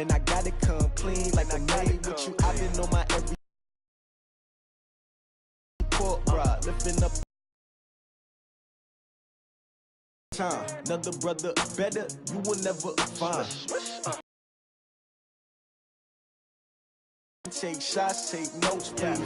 Man, I gotta come clean like I'm made with you. I've been on my every pork rod, lifting up time. Another brother better, you will never find. Take shots, take notes, please.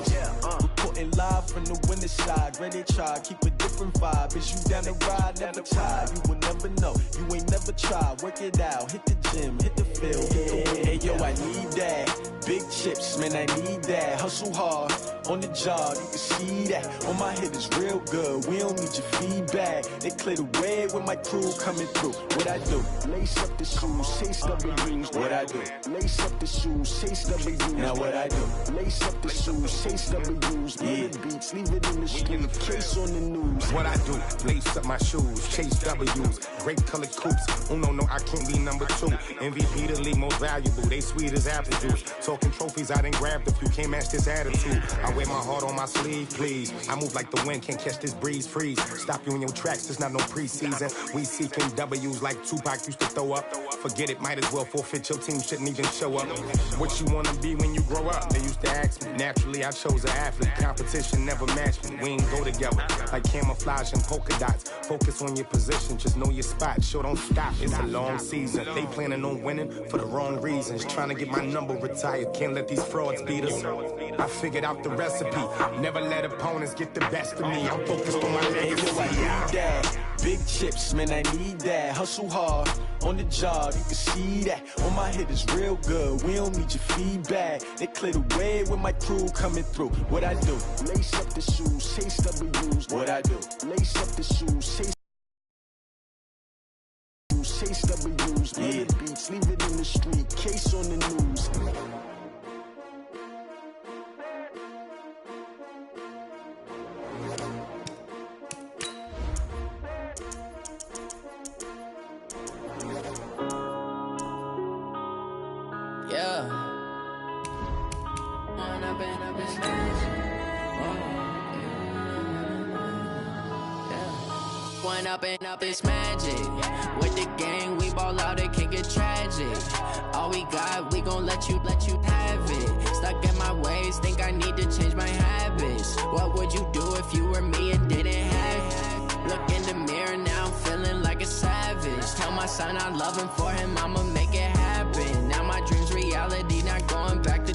Reporting live from the winter side. Ready to try, keep a different vibe. Is you down the ride, never tired. You will never know, you ain't never tried. Work it out, hit the gym, hit the field, hit the wind. Hey yo, I need that. Big chips, man, I need that. Hustle hard, on the job, you can see that. On my head is real good, we don't need your feedback. They clear the way when my crew coming through. What I do? Lace up the shoes, chase W's. What I do? Lace up the shoes, chase W's. Now what I do? Lace up the shoes, chase W's. Yeah. Beats, leave it in the street, case on the news. What I do? Lace up my shoes, chase W's. Great colored coops. Oh no, I can't be number 2. MVP the league most valuable. They sweet as apple juice. Talking trophies, I didn't grab the few. Can't match this attitude. I wear my heart on my sleeve, please. I move like the wind, can't catch this breeze, freeze. Stop you in your tracks, there's not no preseason. We seeking W's like Tupac used to throw up. Forget it, might as well forfeit. Your team shouldn't even show up. What you wanna be when you grow up? They used to ask me. Naturally, I chose an athlete. Competition never matched me. We ain't go together like camouflage and polka dots. Focus on your position, just know your spot. Sure, don't stop. It's a long season. They planning on winning for the wrong reasons. Trying to get my number retired. Can't let these frauds beat us. I figured out the recipe. Never let opponents get the best of me. I'm focused on my legacy. I need that. Big chips, man, I need that. Hustle hard, on the job, you can see that. On my head is real good, we don't need your feedback. They clear the way when my crew coming through. What I do? Lace up the shoes, chase W's. What I do? Lace up the shoes, chase W's. Yeah. Beats, leave it in the street, case on the news. Up it's magic. With the gang, we ball out, it can get tragic. All we got, we gon' let you have it. Stuck in my ways, think I need to change my habits. What would you do if you were me and didn't have it? Look in the mirror, now I'm feeling like a savage. Tell my son I love him, for him I'ma make it happen. Now my dream's reality, not going back to.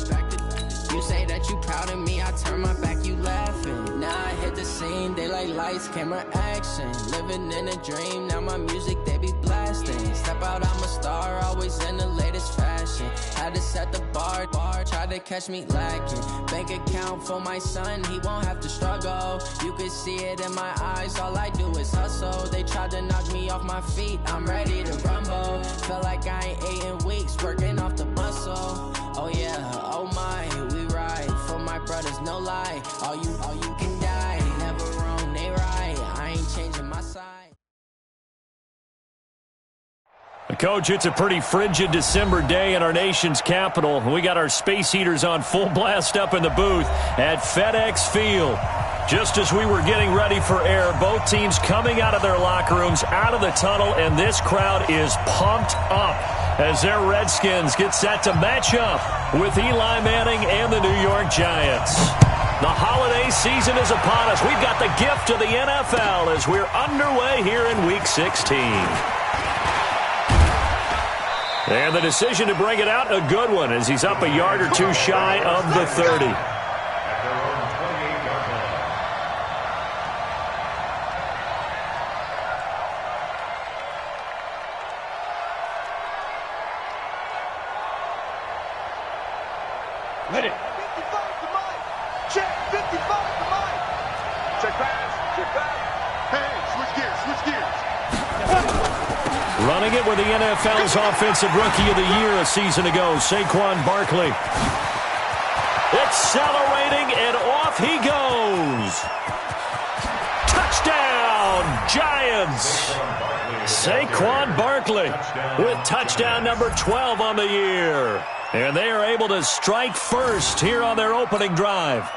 You say that you proud of me, I turn my back, you laughing. Now I hit the scene, they like lights, camera, action. Living in a dream, now my music, they be blasting. Step out, I'm a star, always in the latest fashion. Had to set the bar, try to catch me lacking. Bank account for my son, he won't have to struggle. You can see it in my eyes, all I do is hustle. They tried to knock me off my feet, I'm ready to rumble. Felt like I ain't ate in weeks, working off the muscle. Oh yeah, oh my, we ride for my brothers, no lie. All you can die, never wrong, they right. I ain't changing my side. Coach, it's a pretty frigid December day in our nation's capital. We got our space heaters on full blast up in the booth at FedEx Field. Just as we were getting ready for air, both teams coming out of their locker rooms, out of the tunnel, and this crowd is pumped up as their Redskins get set to match up with Eli Manning and the New York Giants. The holiday season is upon us. We've got the gift of the NFL as we're underway here in Week 16. And the decision to bring it out, a good one, as he's up a yard or two shy of the 30. Hit it. 55 to Mike. Check. 55 to Mike. Check pass. Check back. Hey, switch gears. Running it with the NFL's Offensive Rookie of the Year a season ago, Saquon Barkley. Accelerating, and off he goes. Touchdown, Giants. Saquon Barkley with touchdown number 12 on the year. And they are able to strike first here on their opening drive.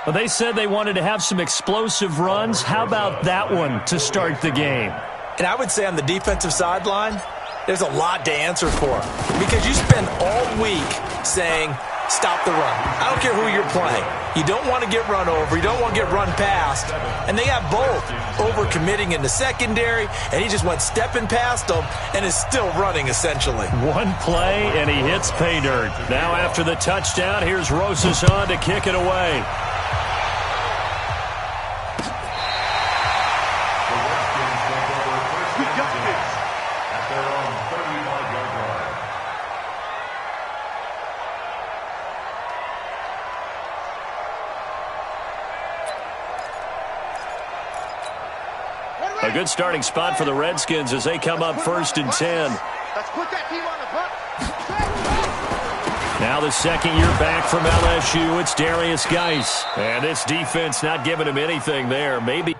Well, they said they wanted to have some explosive runs. How about that one to start the game? And I would say on the defensive sideline, there's a lot to answer for because you spend all week saying, stop the run. I don't care who you're playing. You don't want to get run over. You don't want to get run past. And they have both overcommitting in the secondary, and he just went stepping past them and is still running, essentially. One play, and he hits pay dirt. Now after the touchdown, here's Rosas on to kick it away. We got this. At their own 35-yard line. A good starting spot for the Redskins as they come up 1st and 10. Let's put that team on the front. Now the second year back from LSU, it's Darius Geis. And this defense not giving him anything there. Maybe.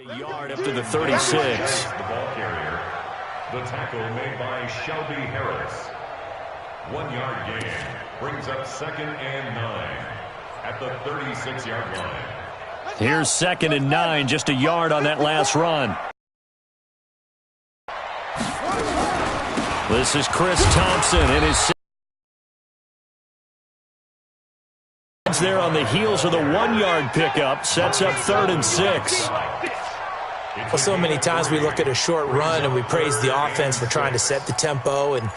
A yard up to the 36. The ball carrier. The tackle made by Shelby Harris. 1 yard gain brings up 2nd and 9 at the 36-yard line. Here's 2nd and 9, just a yard on that last run. This is Chris Thompson in his there on the heels of the 1 yard pickup, sets up 3rd and 6. Well, so many times we look at a short run and we praise the offense for trying to set the tempo and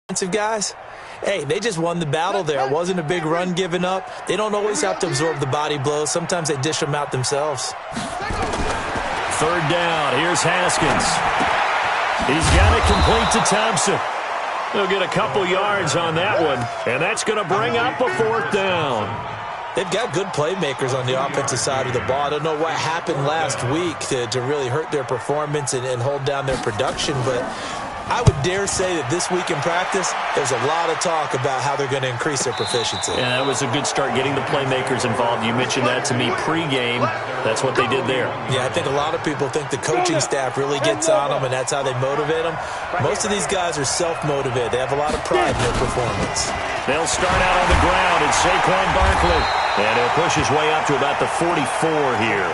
defensive guys. Hey, they just won the battle there. It wasn't a big run given up. They don't always have to absorb the body blows. Sometimes they dish them out themselves. 3rd down. Here's Haskins. He's got it complete to Thompson. He'll get a couple yards on that one, and that's going to bring up a 4th down. They've got good playmakers on the offensive side of the ball. I don't know what happened last week to really hurt their performance and hold down their production, but I would dare say that this week in practice, there's a lot of talk about how they're going to increase their proficiency. Yeah, that was a good start getting the playmakers involved. You mentioned that to me pregame. That's what they did there. Yeah, I think a lot of people think the coaching staff really gets on them, and that's how they motivate them. Most of these guys are self-motivated. They have a lot of pride in their performance. They'll start out on the ground. It's Saquon Barkley. And he'll push his way up to about the 44 here.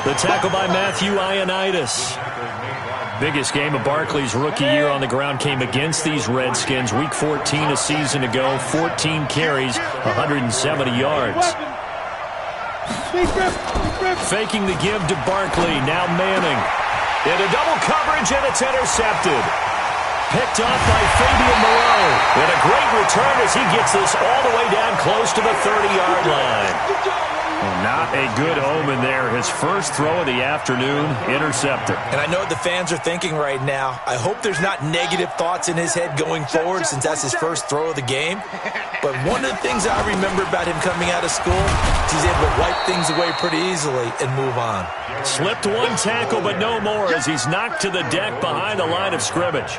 The tackle by Matthew Ioannidis. Biggest game of Barkley's rookie year on the ground came against these Redskins. Week 14 a season ago, 14 carries, 170 yards. Faking the give to Barkley, now Manning. Into double coverage, and it's intercepted. Picked off by Fabian Moreau. And a great return as he gets this all the way down close to the 30-yard line. Well, not a good omen there. His first throw of the afternoon, intercepted. And I know what the fans are thinking right now. I hope there's not negative thoughts in his head going forward since that's his first throw of the game. But one of the things I remember about him coming out of school is he's able to wipe things away pretty easily and move on. Slipped one tackle, but no more as he's knocked to the deck behind the line of scrimmage.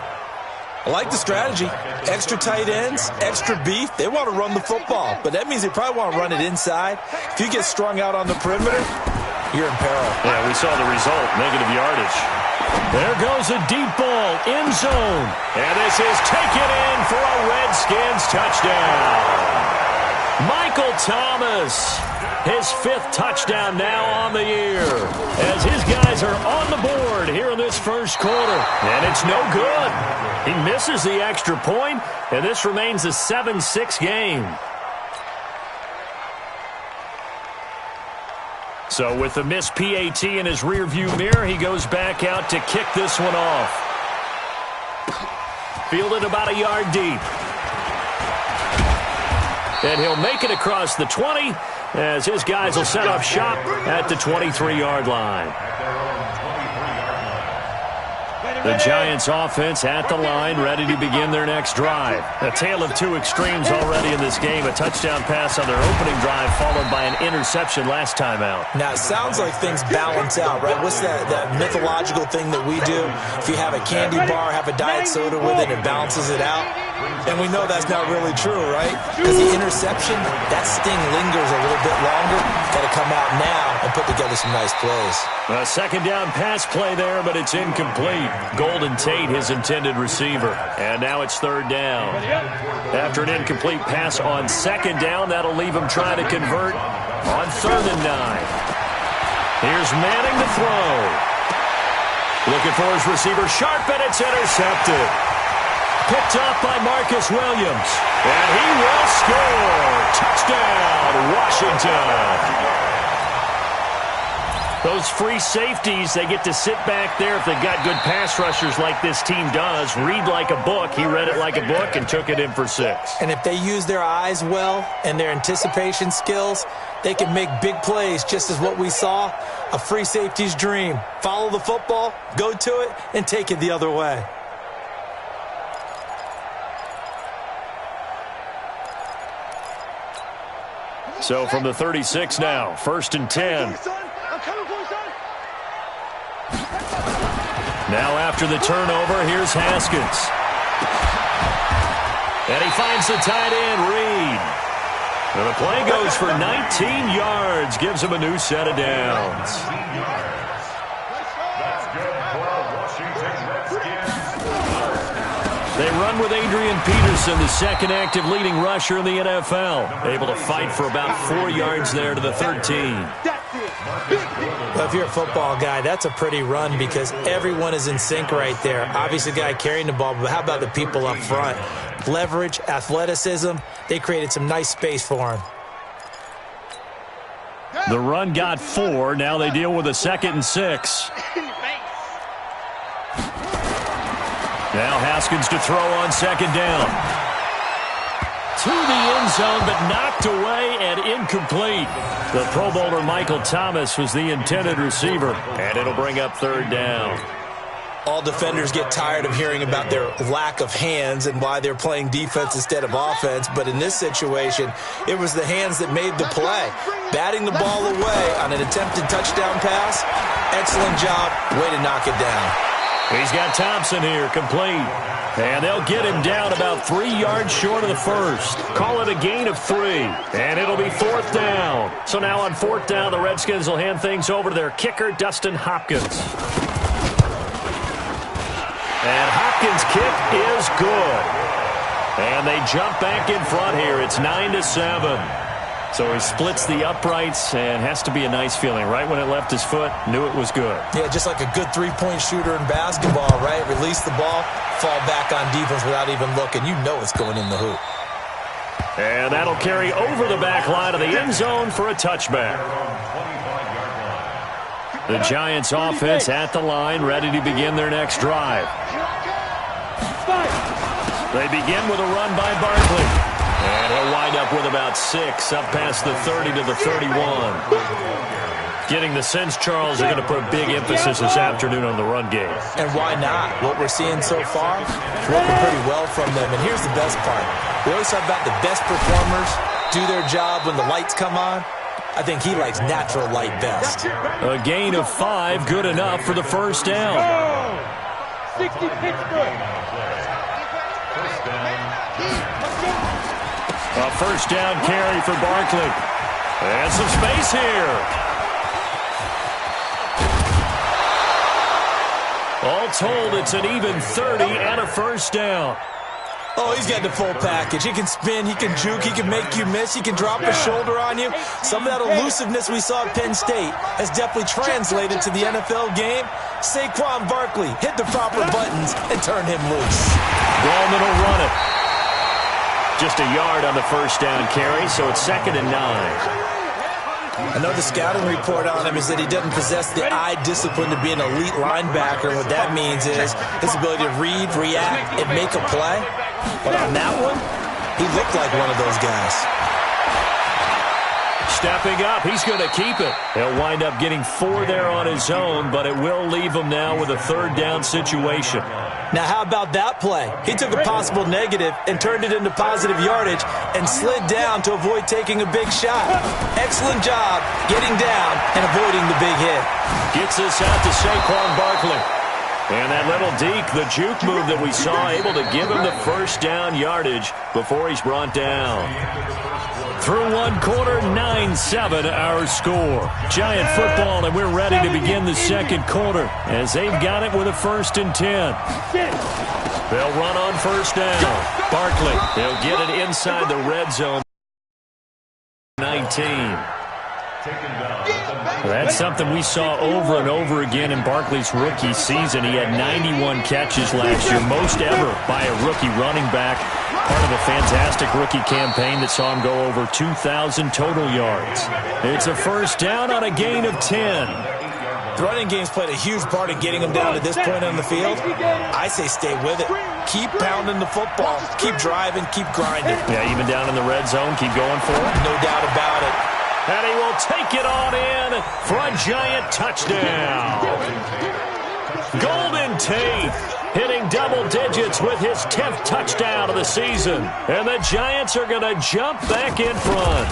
I like the strategy. Extra tight ends, extra beef. They want to run the football, but that means they probably want to run it inside. If you get strung out on the perimeter, you're in peril. Yeah, we saw the result, negative yardage. There goes a deep ball, end zone. And this is taken in for a Redskins touchdown. Michael Thomas, his 5th touchdown now on the year, as his guys are on the board here in this first quarter. And it's no good. He misses the extra point, and this remains a 7-6 game. So with the missed PAT in his rearview mirror, he goes back out to kick this one off. Fielded about a yard deep. And he'll make it across the 20 as his guys will set up shop at the 23-yard line. The Giants offense at the line, ready to begin their next drive. A tale of two extremes already in this game. A touchdown pass on their opening drive followed by an interception last time out. Now, it sounds like things balance out, right? What's that mythological thing that we do? If you have a candy bar, have a diet soda with it, it balances it out. And we know that's not really true, right? Because the interception, that sting lingers a little bit longer. Got to come out now and put together some nice plays. A second down pass play there, but it's incomplete. Golden Tate, his intended receiver. And now it's third down. After an incomplete pass on second down, that'll leave him trying to convert on 3rd and 9. Here's Manning to throw. Looking for his receiver, sharp, and it's intercepted. Picked off by Marcus Williams. And he will score. Touchdown, Washington. Those free safeties, they get to sit back there if they've got good pass rushers like this team does. Read like a book. He read it like a book and took it in for 6. And if they use their eyes well and their anticipation skills, they can make big plays, just as what we saw, a free safety's dream. Follow the football, go to it, and take it the other way. So from the 36 now, 1st and 10. Now after the turnover, here's Haskins. And he finds the tight end, Reed. And the play goes for 19 yards, gives him a new set of downs. They run with Adrian Peterson, the second active leading rusher in the NFL. Able to fight for about 4 yards there to the 13. Well, if you're a football guy, that's a pretty run because everyone is in sync right there. Obviously, the guy carrying the ball, but how about the people up front? Leverage, athleticism, they created some nice space for him. The run got 4. Now they deal with a 2nd and 6. Now Haskins to throw on 2nd down. To the end zone, but knocked away and incomplete. The Pro Bowler Michael Thomas was the intended receiver, and it'll bring up 3rd down. All defenders get tired of hearing about their lack of hands and why they're playing defense instead of offense, but in this situation, it was the hands that made the play. Batting the ball away on an attempted touchdown pass, excellent job, way to knock it down. He's got Thompson here, complete. And they'll get him down about 3 yards short of the first. Call it a gain of 3. And it'll be 4th down. So now on 4th down, the Redskins will hand things over to their kicker, Dustin Hopkins. And Hopkins' kick is good. And they jump back in front here. It's 9-7. So he splits the uprights and has to be a nice feeling. Right when it left his foot, knew it was good. Yeah, just like a good three-point shooter in basketball, right? Release the ball, fall back on defense without even looking. You know it's going in the hoop. And that'll carry over the back line of the end zone for a touchback. The Giants offense at the line, ready to begin their next drive. They begin with a run by Barkley. And he'll wind up with about 6, up past the 30 to the 31. Getting the sense, Charles, they're going to put big emphasis this afternoon on the run game. And why not? What we're seeing so far, working pretty well from them. And here's the best part. We always talk about the best performers do their job when the lights come on. I think he likes natural light best. A gain of 5, good enough for the 1st down. 60 Pittsburgh. A 1st down carry for Barkley. And some space here. All told, it's an even 30 and a 1st down. Oh, he's got the full package. He can spin, he can juke, he can make you miss, he can drop a shoulder on you. Some of that elusiveness we saw at Penn State has definitely translated to the NFL game. Saquon Barkley hit the proper buttons and turn him loose. Ballman will run it. Just a yard on the 1st down carry, so it's 2nd and 9. I know the scouting report on him is that he doesn't possess the eye discipline to be an elite linebacker. What that means is his ability to read, react, and make a play. But on that one, he looked like one of those guys. Stepping up, he's going to keep it. He'll wind up getting 4 there on his own, but it will leave him now with a 3rd down situation. Now, how about that play? He took a possible negative and turned it into positive yardage and slid down to avoid taking a big shot. Excellent job getting down and avoiding the big hit. Gets this out to Saquon Barkley. And that little deke, the juke move that we saw, able to give him the 1st down yardage before he's brought down. Through one quarter, 9-7 our score. Giant football, and we're ready to begin the second quarter as they've got it with a 1st and 10. They'll run on first down. Barkley, they'll get it inside the red zone. 19. That's something we saw over and over again in Barkley's rookie season. He had 91 catches last year, most ever by a rookie running back. Part of a fantastic rookie campaign that saw him go over 2,000 total yards. It's a first down on a gain of 10. The running game's played a huge part in getting him down to this point on the field. I say stay with it. Keep pounding the football. Keep driving. Keep grinding. Yeah, even down in the red zone, keep going for it. No doubt about it. And he will take it on in for a giant touchdown. Golden Tate hitting double digits with his 10th touchdown of the season. And the Giants are going to jump back in front.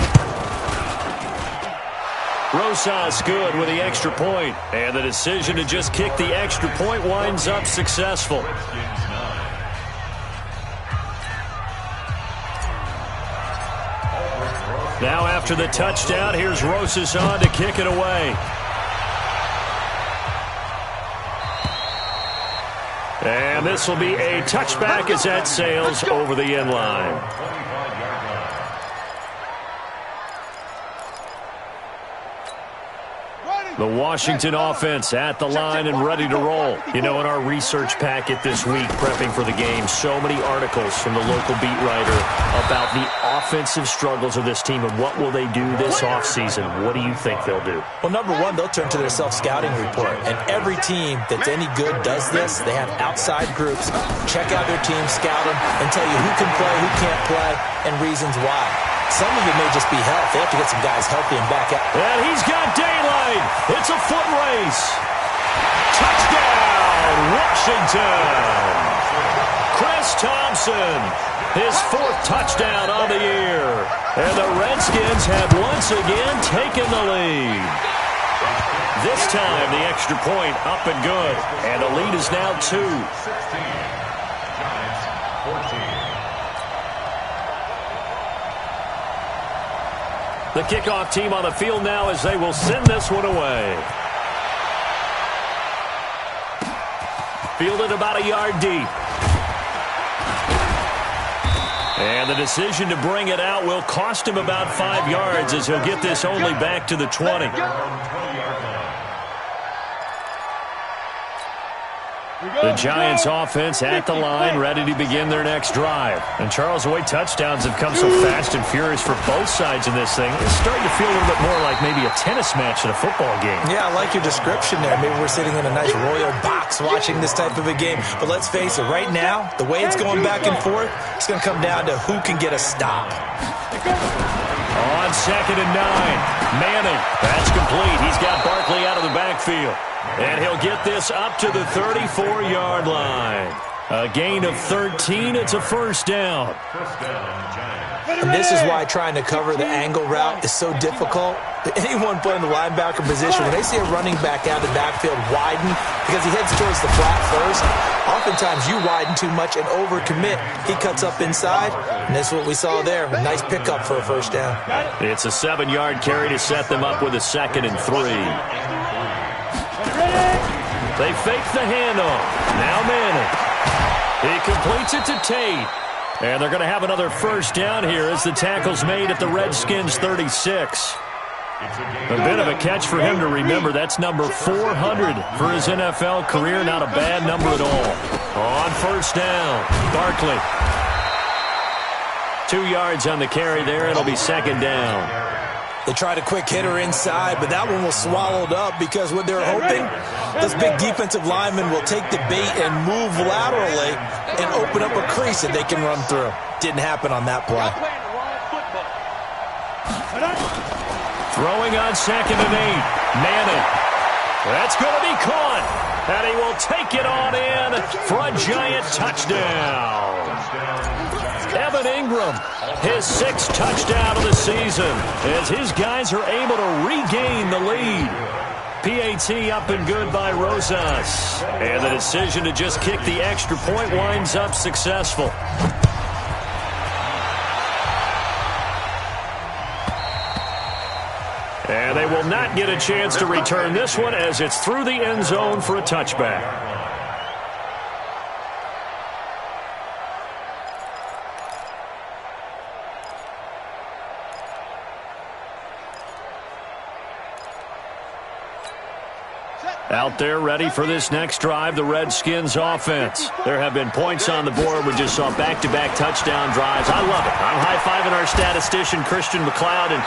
Rosas good with the extra point. And the decision to just kick the extra point winds up successful. Now after the touchdown, here's Rosas on to kick it away. And this will be a touchback as that sails over the end line. The Washington offense at the line and ready to roll. You know, in our research packet this week, prepping for the game, so many articles from the local beat writer about the offensive struggles of this team and what will they do this offseason. What do you think they'll do? Well, number one, they'll turn to their self-scouting report. And every team that's any good does this. They have outside groups. Check out their team, scout them, and tell you who can play, who can't play, and reasons why. Some of it may just be health. They have to get some guys healthy and back out. And he's got daylight. It's a foot race. Touchdown, Washington. Chris Thompson, his 4th touchdown on the year. And the Redskins have once again taken the lead. This time, the extra point up and good. And the lead is now 2. 16. Giants 14. The kickoff team on the field now as they will send this one away. Fielded about a yard deep. And the decision to bring it out will cost him about 5 yards as he'll get this only back to the 20. The Giants offense at the line, ready to begin their next drive. And Charles, the way touchdowns have come so fast and furious for both sides in this thing, it's starting to feel a little bit more like maybe a tennis match in a football game. Yeah, I like your description there. Maybe we're sitting in a nice royal box watching this type of a game. But let's face it, right now, the way it's going back and forth, it's going to come down to who can get a stop. On 2nd and 9, Manning, that's complete. He's got Barkley out of the backfield. And he'll get this up to the 34-yard line. A gain of 13. It's a first down. And this is why trying to cover the angle route is so difficult. Anyone playing the linebacker position, when they see a running back out of the backfield widen because he heads towards the flat first, oftentimes you widen too much and overcommit. He cuts up inside, and that's what we saw there. A nice pickup for a first down. It's a 7-yard carry to set them up with a 2nd and 3. They fake the handoff. Now Manning. He completes it to Tate. And they're going to have another first down here as the tackle's made at the Redskins' 36. A bit of a catch for him to remember. That's number 400 for his NFL career. Not a bad number at all. On first down, Barkley. 2 yards on the carry there. It'll be 2nd down. They tried a quick hitter inside, but that one was swallowed up because what they're hoping, those big defensive linemen will take the bait and move laterally and open up a crease that they can run through. Didn't happen on that play. Throwing on 2nd and 8. Manning. That's going to be caught. And he will take it on in for a giant touchdown. Evan Ingram, his 6th touchdown of the season, as his guys are able to regain the lead. PAT up and good by Rosas. And the decision to just kick the extra point winds up successful. And they will not get a chance to return this one as it's through the end zone for a touchback. Out there ready for this next drive, the Redskins offense. There have been points on the board. We just saw back-to-back touchdown drives. I love it. I'm high-fiving our statistician, Christian McLeod, and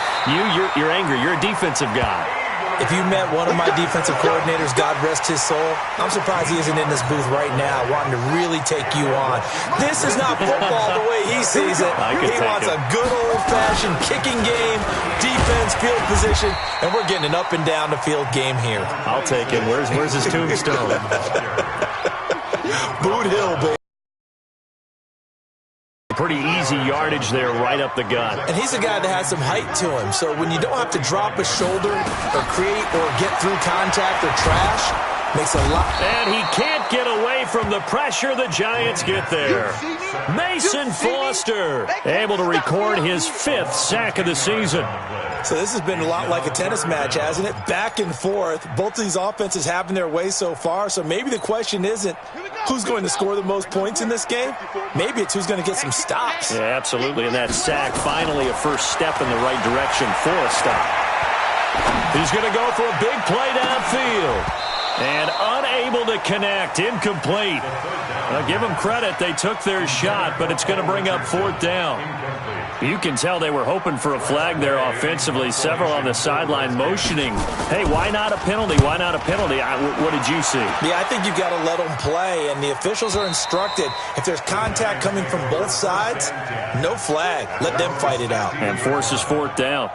you're angry. You're a defensive guy. If you met one of my defensive coordinators, God rest his soul, I'm surprised he isn't in this booth right now wanting to really take you on. This is not football the way he sees it. He wants a good old-fashioned kicking game, defense, field position, and we're getting an up and down the field game here. I'll take it. Where's his tombstone? Boot Hill, baby. Pretty easy yardage there right up the gut. And he's a guy that has some height to him, so when you don't have to drop a shoulder or create or get through contact or trash, makes a lot. And he can't get away from the pressure the Giants get there. Mason Foster able to record his 5th sack of the season. So this has been a lot like a tennis match, hasn't it? Back and forth. Both of these offenses having their way so far. So maybe the question isn't who's going to score the most points in this game. Maybe it's who's going to get some stops. Yeah, absolutely. And that sack, finally a first step in the right direction for a stop. He's going to go for a big play downfield. And unable to connect. Incomplete. Give them credit. They took their shot, but it's going to bring up 4th down. You can tell they were hoping for a flag there offensively. Several on the sideline motioning. Hey, why not a penalty? Why not a penalty? What did you see? Yeah, I think you've got to let them play, and the officials are instructed. If there's contact coming from both sides, no flag. Let them fight it out. And forces 4th down.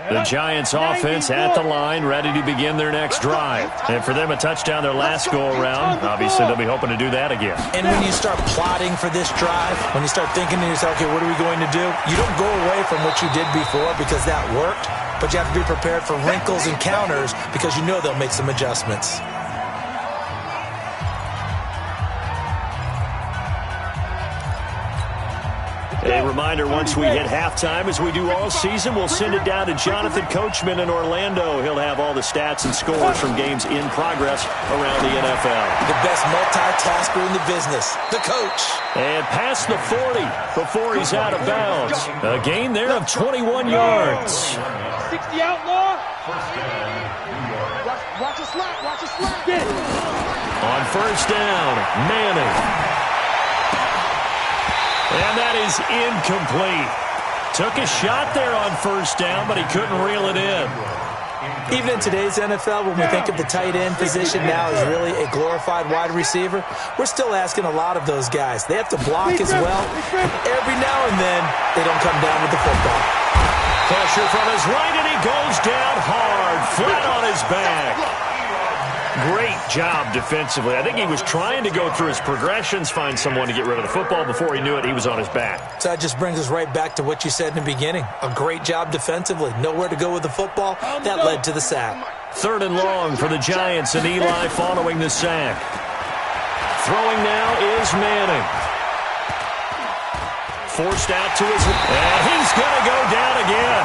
The Giants offense at the line, ready to begin their next drive. And for them, a touchdown their last go-around. Obviously, they'll be hoping to do that again. And when you start plotting for this drive, when you start thinking to yourself, okay, what are we going to do? You don't go away from what you did before because that worked, but you have to be prepared for wrinkles and counters because you know they'll make some adjustments. A reminder, once we hit halftime, as we do all season, we'll send it down to Jonathan Coachman in Orlando. He'll have all the stats and scores from games in progress around the NFL. The best multitasker in the business, the coach. And past the 40 before he's out of bounds. A gain there of 21 yards. 60 outlaw. Watch a slap, watch a slap. Get it. On 1st down, Manning. And that is incomplete. Took a shot there on 1st down, but he couldn't reel it in. Even in today's NFL, when we think of the tight end position now as really a glorified wide receiver, we're still asking a lot of those guys. They have to block as well. Every now and then, they don't come down with the football. Pressure from his right, and he goes down hard, flat on his back. Great job defensively. I think he was trying to go through his progressions, find someone to get rid of the football. Before he knew it, he was on his back. So that just brings us right back to what you said in the beginning. A great job defensively. Nowhere to go with the football. That led to the sack. 3rd and long for the Giants, and Eli following the sack. Throwing now is Manning. Forced out to his... And he's going to go down again.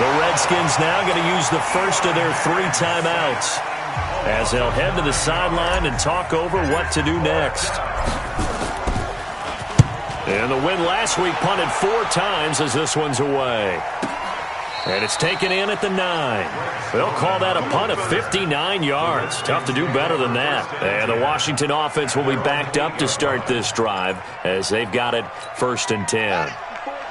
The Redskins now going to use the first of their 3 timeouts, as they'll head to the sideline and talk over what to do next. And the win last week punted 4 times as this one's away. And it's taken in at the 9. They'll call that a punt of 59 yards. Tough to do better than that. And the Washington offense will be backed up to start this drive as they've got it 1st and 10.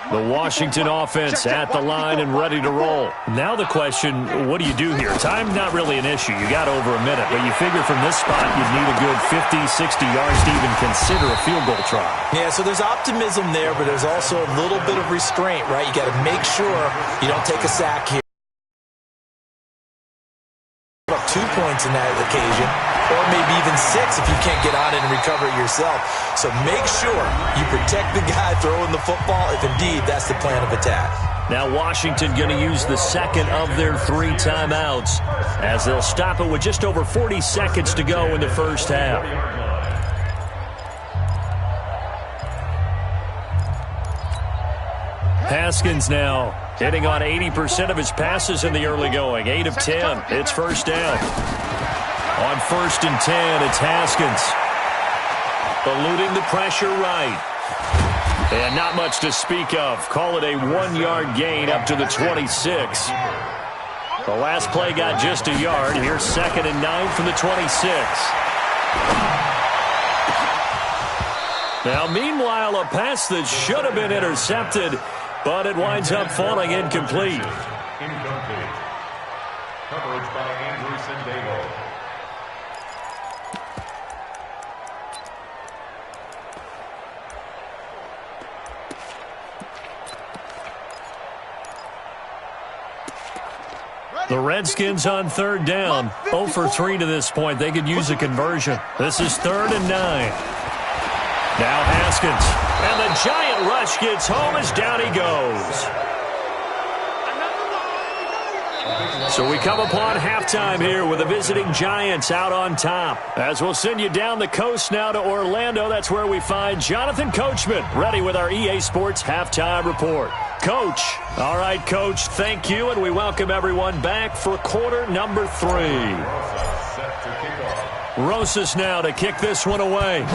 The Washington offense at the line and ready to roll. Now the question, what do you do here? Time not really an issue. You got over a minute, but you figure from this spot you'd need a good 50, 60 yards to even consider a field goal try. Yeah, so there's optimism there, but there's also a little bit of restraint, right? You got to make sure you don't take a sack here. 2 points in that occasion, or maybe even 6 if you can't get on it and recover it yourself. So make sure you protect the guy throwing the football if indeed that's the plan of attack. Now Washington going to use the second of their 3 timeouts as they'll stop it with just over 40 seconds to go in the first half. Haskins now hitting on 80% of his passes in the early going. 8 of 10. It's first down. On 1st and 10, it's Haskins. Eluding the pressure right. And not much to speak of. Call it a 1-yard gain up to the 26. The last play got just a yard. Here's 2nd and 9 from the 26. Now, meanwhile, a pass that should have been intercepted, but it winds up falling incomplete. Incomplete. Coverage by Andrew Sindego. The Redskins on 3rd down. 0 for 3 to this point. They could use a conversion. This is 3rd and 9. Now Haskins. And the giant rush gets home as down he goes. So we come upon halftime here with the visiting Giants out on top. As we'll send you down the coast now to Orlando, that's where we find Jonathan Coachman, ready with our EA Sports Halftime Report. Coach. All right, Coach, thank you, and we welcome everyone back for quarter number 3. Rosas now to kick this one away.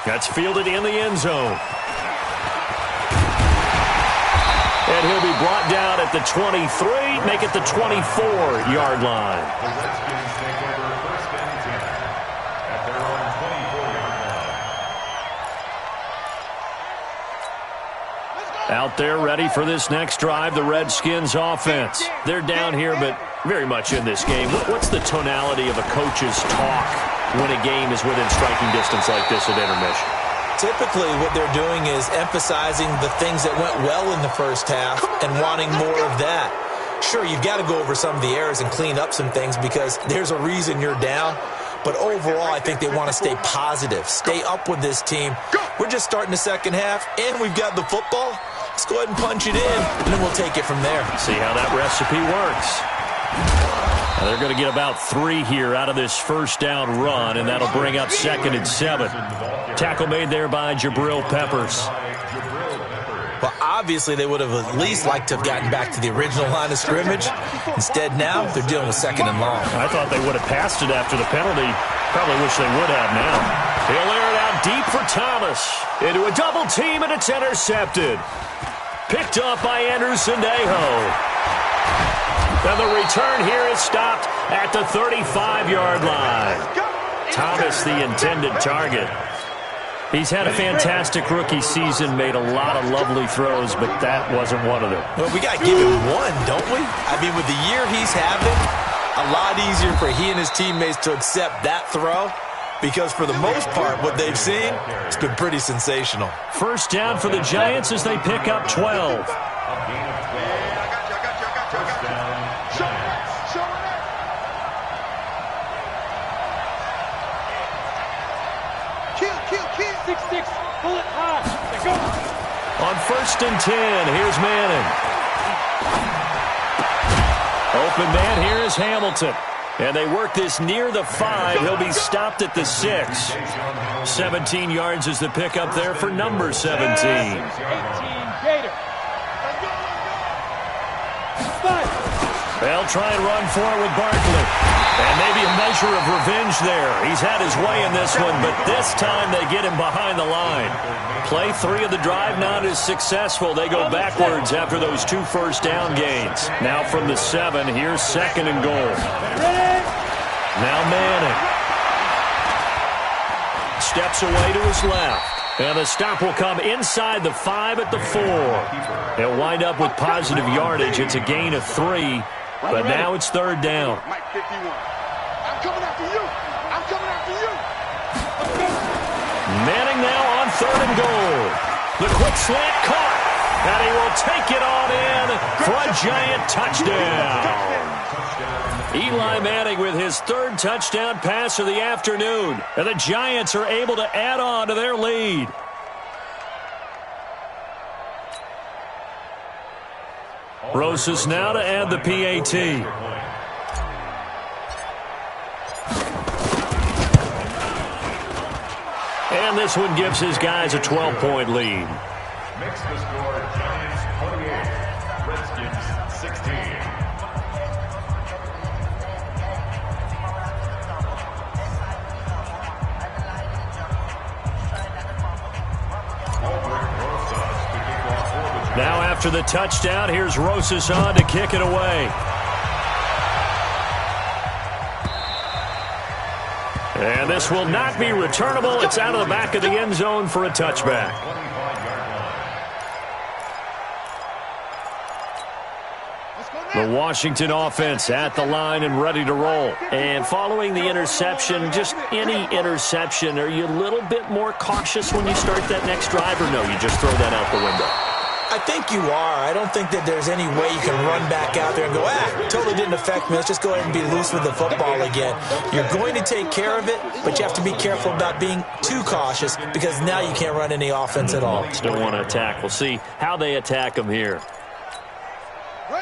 That's fielded in the end zone. And he'll be brought down at the 23, make it the 24-yard line. The Redskins take over 1st and 10 at their own 24-yard line. Out there ready for this next drive, the Redskins offense. They're down here, but very much in this game. What's the tonality of a coach's talk when a game is within striking distance like this at intermission? Typically, what they're doing is emphasizing the things that went well in the first half and wanting more of that. Sure, you've got to go over some of the errors and clean up some things because there's a reason you're down. But overall, I think they want to stay positive, stay up with this team. We're just starting the second half, and we've got the football. Let's go ahead and punch it in, and then we'll take it from there. See how that recipe works. Now they're going to get about 3 here out of this first down run, and that'll bring up 2nd and 7. Tackle made there by Jabril Peppers. Well, obviously, they would have at least liked to have gotten back to the original line of scrimmage. Instead, now they're dealing with 2nd and long. I thought they would have passed it after the penalty. Probably wish they would have now. He'll air it out deep for Thomas. Into a double team, and it's intercepted. Picked up by Andrew Sindego. And the return here is stopped at the 35-yard line. Thomas, the intended target. He's had a fantastic rookie season, made a lot of lovely throws, but that wasn't one of them. Well, we got to give him one, don't we? I mean, with the year he's having, a lot easier for he and his teammates to accept that throw because for the most part, what they've seen, it's been pretty sensational. First down for the Giants as they pick up 12. On 1st and 10, here's Manning. Open man here is Hamilton. And they work this near the 5. He'll be stopped at the 6. 17 yards is the pickup there for number 17. They'll try and run for it with Barkley. And maybe a measure of revenge there. He's had his way in this one, but this time they get him behind the line. Play 3 of the drive not as successful. They go backwards after those 2 first down gains. Now from the 7, here's 2nd and goal. Now Manning. Steps away to his left. And the stop will come inside the 5 at the 4. They'll wind up with positive yardage. It's a gain of 3. But now it's 3rd down. I'm coming after you. I'm coming after you. Manning now on 3rd and goal. The quick slant caught. And he will take it on in for a giant touchdown. Eli Manning with his 3rd touchdown pass of the afternoon. And the Giants are able to add on to their lead. Rosas now to add the PAT. And this one gives his guys a 12-point lead. Makes the score Giants 28, Redskins 16. Now after the touchdown, here's Rosas on to kick it away. And this will not be returnable. It's out of the back of the end zone for a touchback. The Washington offense at the line and ready to roll. And following the interception, just any interception, are you a little bit more cautious when you start that next drive, or no, you just throw that out the window? I think you are. I don't think that there's any way you can run back out there and go, totally didn't affect me. Let's just go ahead and be loose with the football again. You're going to take care of it, but you have to be careful about being too cautious because now you can't run any offense at all. Still want to attack. We'll see how they attack them here.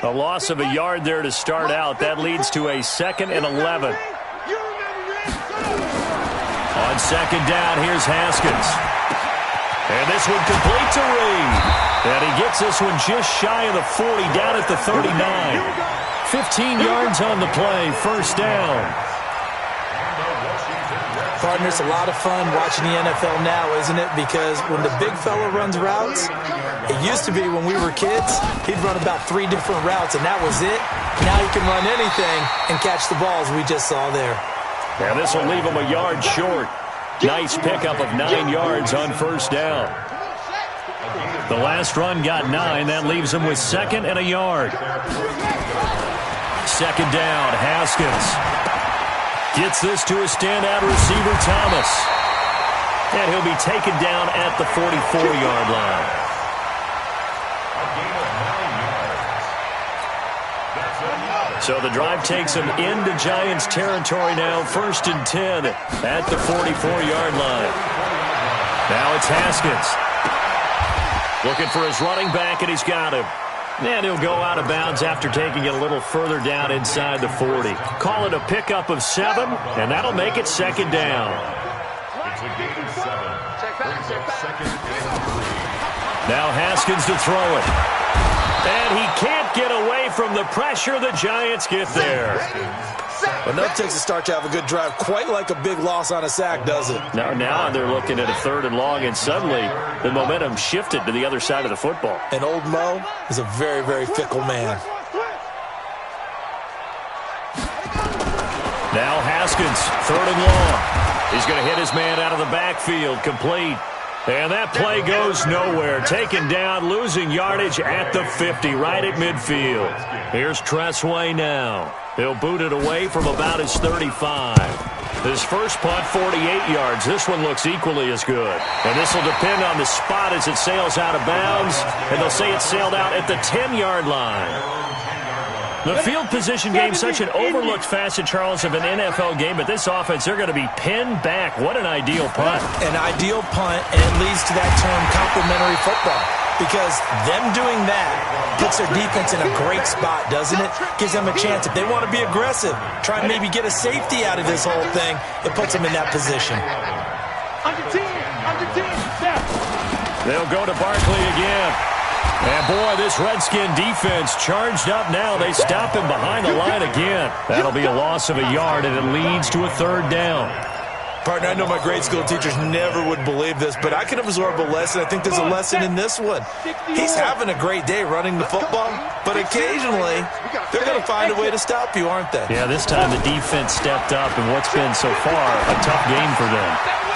A loss of a yard there to start out. That leads to a 2nd and 11. On second down, here's Haskins. And this one complete to Reed. And he gets this one just shy of the 40, down at the 39. 15 yards on the play, first down. Partner, it's a lot of fun watching the NFL now, isn't it? Because when the big fella runs routes, it used to be when we were kids, he'd run about 3 different routes, and that was it. Now he can run anything and catch the balls we just saw there. And this will leave him a yard short. Nice pickup of 9 yards on first down. The last run got 9. That leaves him with 2nd and a yard. Second down, Haskins. Gets this to a standout receiver, Thomas. And he'll be taken down at the 44-yard line. So the drive takes him into Giants territory now. 1st and 10 at the 44-yard line. Now it's Haskins. Looking for his running back, and he's got him. And he'll go out of bounds after taking it a little further down inside the 40. Call it a pickup of 7, and that'll make it 2nd down. It's a gain of 7. Brings up 2nd and 3. Now Haskins to throw it. And he can't get away from the pressure. The Giants get there. But that takes a start to have a good drive. Quite like a big loss on a sack, does it? Now they're looking at a 3rd and long, and suddenly the momentum shifted to the other side of the football. And old Mo is a very, very fickle man. Now Haskins, 3rd and long. He's going to hit his man out of the backfield, complete. And that play goes nowhere. Taken down, losing yardage at the 50, right at midfield. Here's Tressway now. He'll boot it away from about his 35. His first punt, 48 yards. This one looks equally as good. And this will depend on the spot as it sails out of bounds. And they'll say it sailed out at the 10-yard line. The field position game, such an overlooked facet, Charles, of an NFL game. But this offense, they're going to be pinned back. What an ideal punt. An ideal punt, and it leads to that term complementary football. Because them doing that puts their defense in a great spot, doesn't it? Gives them a chance. If they want to be aggressive, try and maybe get a safety out of this whole thing, it puts them in that position. Under 10, step. They'll go to Barkley again. And boy, this Redskin defense charged up now. They stop him behind the line again. That'll be a loss of a yard, and it leads to a 3rd down. Partner, I know my grade school teachers never would believe this, but I can absorb a lesson. I think there's a lesson in this one. He's having a great day running the football, but occasionally they're going to find a way to stop you, aren't they? Yeah, this time the defense stepped up in what's been so far a tough game for them.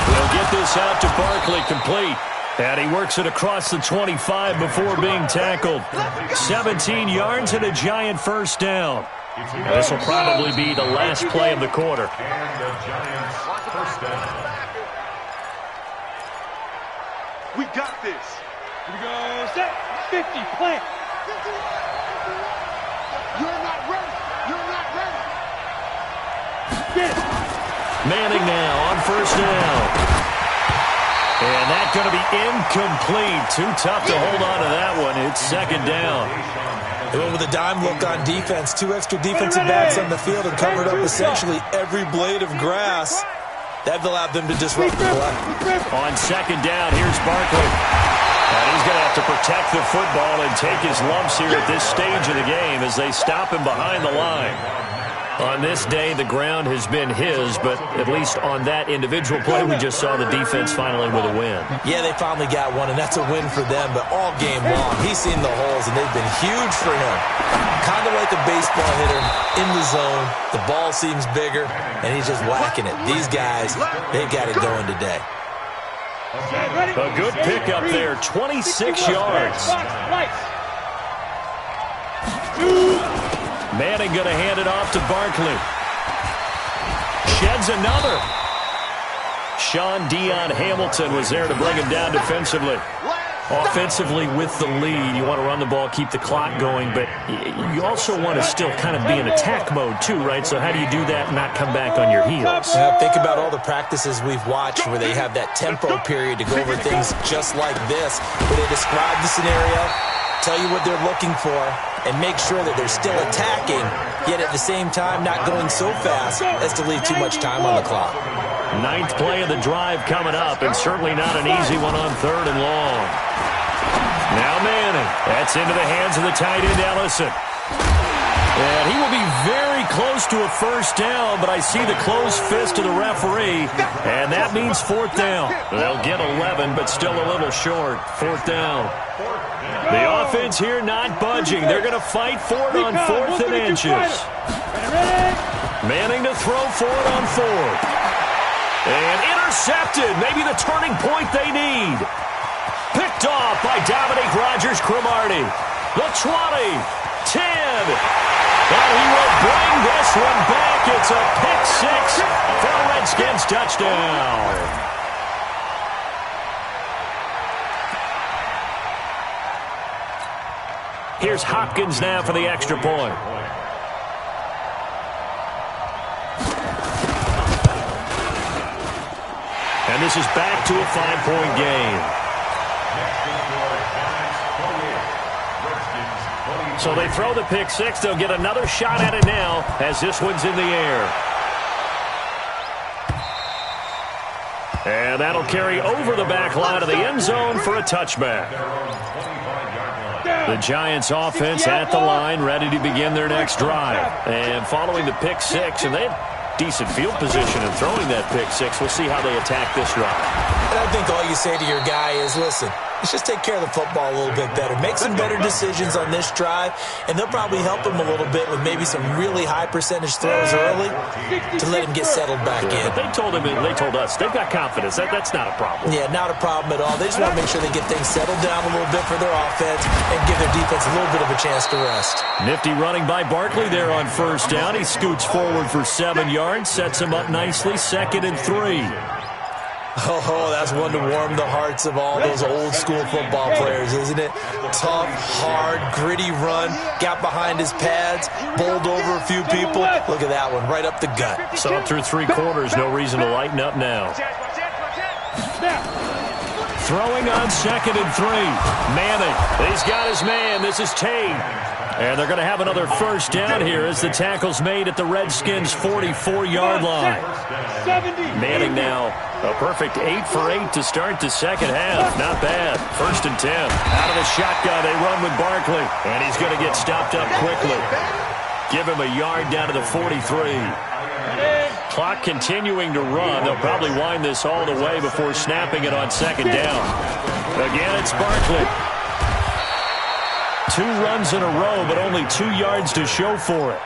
They'll get this out to Barkley, complete. And he works it across the 25 before being tackled. 17 yards and a Giant first down. And this will probably be the last play of the quarter. And the Giants first down. We got this. Here we go. Set. 50. Plant. You're not ready. You're not ready. Get it. Manning now on first down. And that's going to be incomplete. Too tough to hold on to that one. It's 2nd down. They went with a dime look on defense. 2 extra defensive backs on the field and covered up essentially every blade of grass. That allowed them to disrupt the play. On second down, here's Barkley. And he's going to have to protect the football and take his lumps here at this stage of the game as they stop him behind the line. On this day, the ground has been his, but at least on that individual play, we just saw the defense finally with a win. Yeah, they finally got one, and that's a win for them, but all game long, he's seen the holes, and they've been huge for him. Kind of like a baseball hitter in the zone. The ball seems bigger, and he's just whacking it. These guys, they've got it going today. A good pickup there, 26 yards. Manning going to hand it off to Barkley. Sheds another. Sean Dion Hamilton was there to bring him down defensively. Offensively with the lead, you want to run the ball, keep the clock going, but you also want to still kind of be in attack mode too, right? So how do you do that and not come back on your heels? Think about all the practices we've watched where they have that tempo period to go over things just like this, where they describe the scenario, tell you what they're looking for, and make sure that they're still attacking, yet at the same time not going so fast as to leave too much time on the clock. Ninth play of the drive coming up, and certainly not an easy one on 3rd and long. Now Manning. That's into the hands of the tight end, Ellison. And he will be very close to a first down, but I see the closed fist of the referee, and that means 4th down. They'll get 11, but still a little short. 4th down. The offense here not budging. They're going to fight for it on 4th and inches. Manning to throw for it on 4th. And intercepted. Maybe the turning point they need. Picked off by Dominique Rodgers-Cromartie. The 20, 10. And he will bring this one back. It's a pick 6 for a Redskins touchdown. Here's Hopkins now for the extra point. And this is back to a 5-point game. So they throw the pick 6. They'll get another shot at it now as this one's in the air. And that'll carry over the back line of the end zone for a touchback. The Giants offense at the line, ready to begin their next drive. And following the pick 6, and they have decent field position in throwing that pick 6. We'll see how they attack this drive. And I think all you say to your guy is, listen, let's just take care of the football a little bit better. Make some better decisions on this drive, and they'll probably help him a little bit with maybe some really high percentage throws early to let him get settled back in. But they told us they've got confidence. That's not a problem. Yeah, not a problem at all. They just want to make sure they get things settled down a little bit for their offense and give their defense a little bit of a chance to rest. Nifty running by Barkley there on first down. He scoots forward for 7 yards, sets him up nicely, 2nd and 3. Oh, that's one to warm the hearts of all those old-school football players, isn't it? Tough, hard, gritty run, got behind his pads, bowled over a few people. Look at that one, right up the gut. Saw it through 3 quarters, no reason to lighten up now. Throwing on 2nd and 3. Manning, he's got his man. This is Tate. And they're going to have another first down here as the tackle's made at the Redskins' 44-yard line. Manning now a perfect 8 for 8 to start the second half. Not bad. 1st and 10. Out of the shotgun, they run with Barkley. And he's going to get stopped up quickly. Give him a yard down to the 43. Clock continuing to run. They'll probably wind this all the way before snapping it on 2nd down. Again, it's Barkley. 2 runs in a row, but only 2 yards to show for it.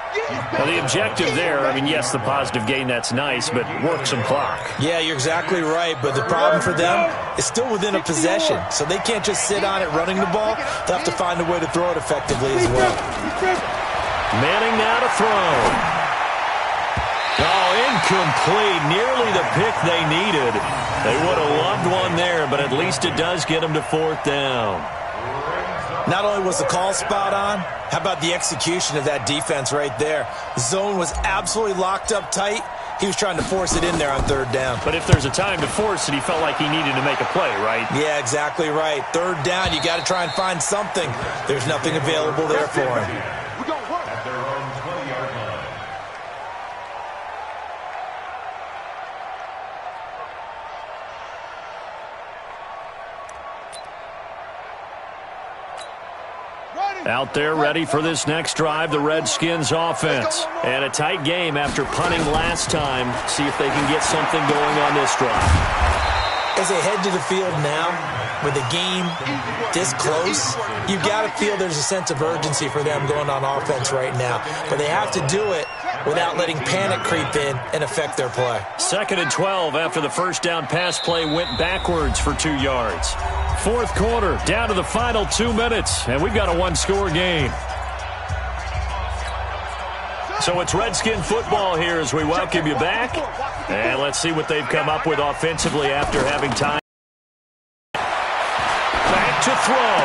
Now, the objective there, I mean, yes, the positive gain, that's nice, but work some clock. Yeah, you're exactly right, but the problem for them is still within a possession, so they can't just sit on it running the ball. They'll have to find a way to throw it effectively as well. Manning now to throw. Oh, incomplete. Nearly the pick they needed. They would have loved one there, but at least it does get them to 4th down. Not only was the call spot on, how about the execution of that defense right there? The zone was absolutely locked up tight. He was trying to force it in there on 3rd down. But if there's a time to force it, he felt like he needed to make a play, right? Yeah, exactly right. 3rd down, you got to try and find something. There's nothing available there for him. At their own 20-yard line. Out there ready for this next drive, the Redskins offense. And a tight game after punting last time. See if they can get something going on this drive. As they head to the field now, with the game this close, you've got to feel there's a sense of urgency for them going on offense right now. But they have to do it without letting panic creep in and affect their play. 2nd and 12 after the first down pass play went backwards for 2 yards. Fourth quarter, down to the final 2 minutes, and we've got a one-score game. So it's Redskin football here as we welcome you back. And let's see what they've come up with offensively after having time. Back to throw.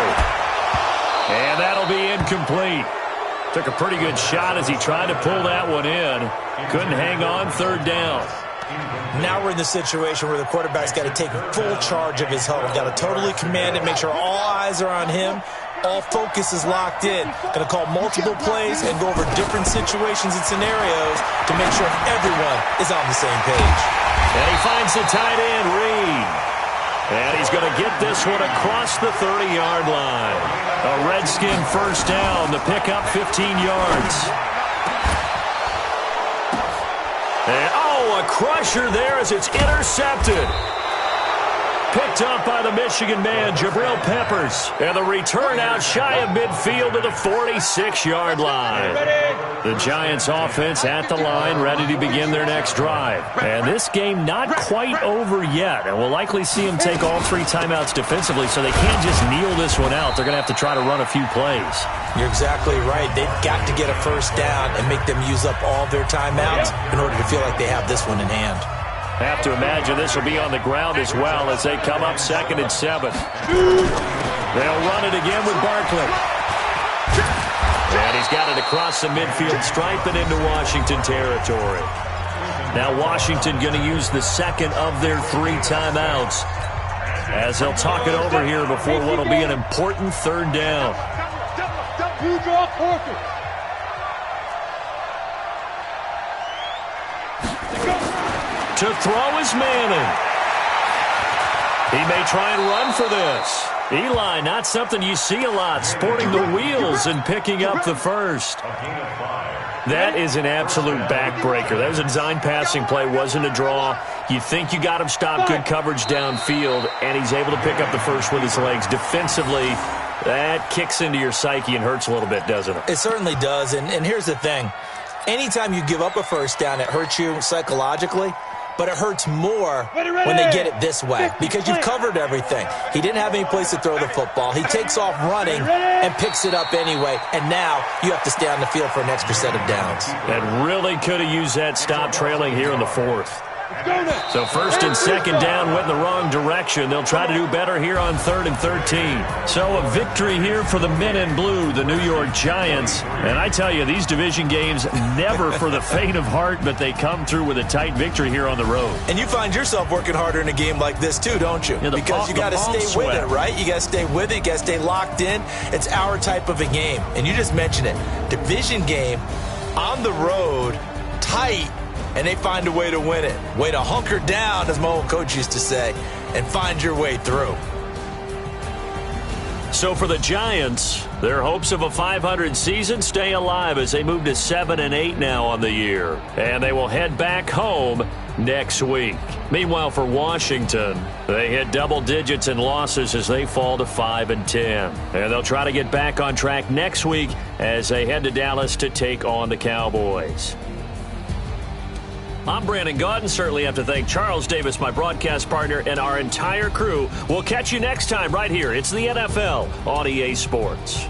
And that'll be incomplete. Took a pretty good shot as he tried to pull that one in. Couldn't hang on, 3rd down. Now we're in the situation where the quarterback's got to take full charge of his huddle. Got to totally command it, make sure all eyes are on him. All focus is locked in. Going to call multiple plays and go over different situations and scenarios to make sure everyone is on the same page. And he finds the tight end, Reed. And he's going to get this one across the 30-yard line. A Redskin first down to pick up 15 yards. And, a crusher there as it's intercepted. Picked up by the Michigan man, Jabril Peppers. And the return out shy of midfield to the 46-yard line. The Giants offense at the line, ready to begin their next drive. And this game not quite over yet. And we'll likely see them take all 3 timeouts defensively, so they can't just kneel this one out. They're going to have to try to run a few plays. You're exactly right. They've got to get a first down and make them use up all their timeouts in order to feel like they have this one in hand. Have to imagine this will be on the ground as well as they come up 2nd and 7. They'll run it again with Barkley. And he's got it across the midfield stripe and into Washington territory. Now Washington going to use the second of their 3 timeouts as they'll talk it over here before what will be an important 3rd down. To throw is Manning. He may try and run for this. Eli, not something you see a lot, sporting the wheels and picking up the first. That is an absolute backbreaker. That was a design passing play, wasn't a draw. You think you got him stopped, good coverage downfield, and he's able to pick up the first with his legs. Defensively, that kicks into your psyche and hurts a little bit, doesn't it? It certainly does, and here's the thing. Anytime you give up a first down, it hurts you psychologically. But it hurts more when they get it this way because you've covered everything. He didn't have any place to throw the football. He takes off running and picks it up anyway. And now you have to stay on the field for an extra set of downs. And really could have used that stop trailing here in the 4th. So 1st and 2nd down went in the wrong direction. They'll try to do better here on 3rd and 13. So a victory here for the men in blue, the New York Giants. And I tell you, these division games never for the faint of heart, but they come through with a tight victory here on the road. And you find yourself working harder in a game like this too, don't you? Yeah, because you got to stay with it, right? You got to stay with it. You got to stay locked in. It's our type of a game. And you just mentioned it. Division game on the road, tight. And they find a way to win it. Way to hunker down, as my old coach used to say, and find your way through. So for the Giants, their hopes of a 500 season stay alive as they move to 7-8 now on the year. And they will head back home next week. Meanwhile, for Washington, they hit double digits in losses as they fall to 5-10. And they'll try to get back on track next week as they head to Dallas to take on the Cowboys. I'm Brandon Gaudin. Certainly have to thank Charles Davis, my broadcast partner, and our entire crew. We'll catch you next time right here. It's the NFL on EA Sports.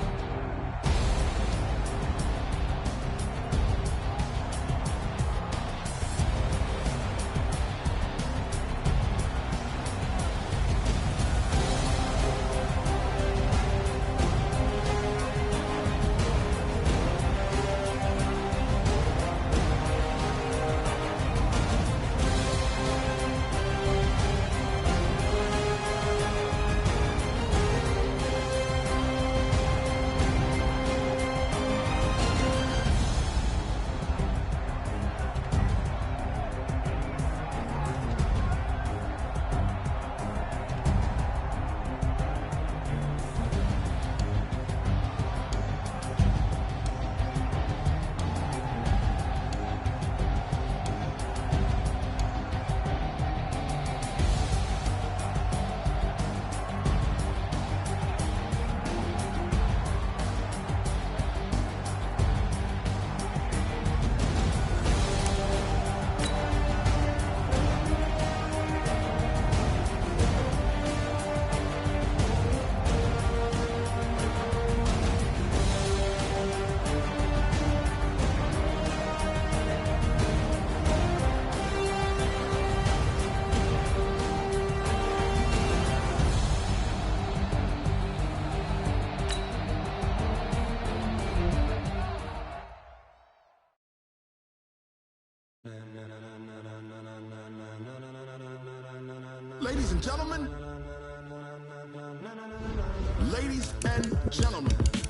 Ladies and gentlemen. Ladies and gentlemen.